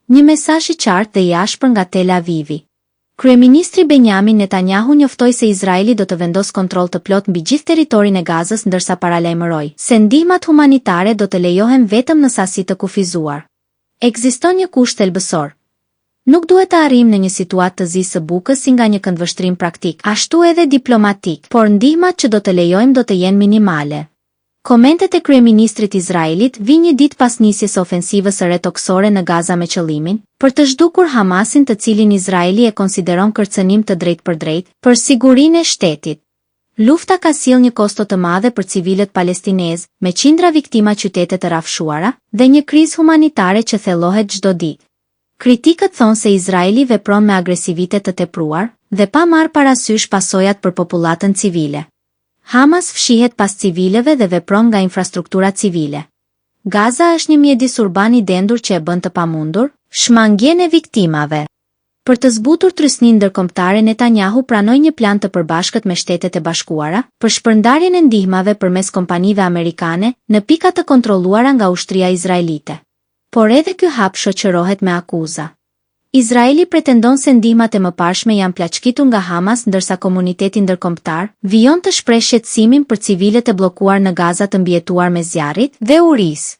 Një mesazh i qartë dhe i ashpër nga Tel Avivi. Kryeministri Benjamin Netanyahu njoftoi se Izraeli do të vendosë kontroll të plot mbi gjithë territorin e Gazës, ndërsa paralajmëroi se ndihmat humanitare do të lejohen vetëm në sasi të kufizuar. Ekziston një kusht thelbësor. Nuk duhet të arrijmë në një situatë të zisë së bukës si nga një këndvështrim praktik, ashtu edhe diplomatik, por ndihmat që do të lejojmë do të jenë minimale. Komentet e kryeministrit Izraelit vijnë një ditë pas nisjes së ofensivës së re toksore në Gaza me qëllimin për të zhdukur Hamasin, të cilin Izraeli e konsideron kërcënim të drejtpërdrejtë për sigurinë e shtetit. Lufta ka sjellë një kosto të madhe për civilët palestinezë, me qindra viktima qytete të rrafshuara dhe një krizë humanitare që thellohet çdo ditë. Kritikët thonë se Izraeli vepron me agresivitet të tepruar dhe pa marrë parasysh pasojat për popullatën civile. Hamas fshihet pas civileve dhe vepron nga infrastruktura civile. Gaza është një mjedis urban i dendur që e bën të pamundur shmangjen e viktimave. Për të zbutur trysninë ndërkombëtare, Netanyahu pranoi një plan të përbashkët me Shtetet e Bashkuara për shpërndarjen e ndihmave përmes kompanive amerikane në pika të kontrolluara nga ushtria izraelite. Por edhe ky hap shoqërohet me akuza. Izraeli pretendon se ndihmat e mëparshme janë plaçkitur nga Hamas, ndërsa komuniteti ndërkombëtar vijon të shpreh shqetësimin për civilët e bllokuar në Gaza, të mbijetuar me zjarrit dhe urisë.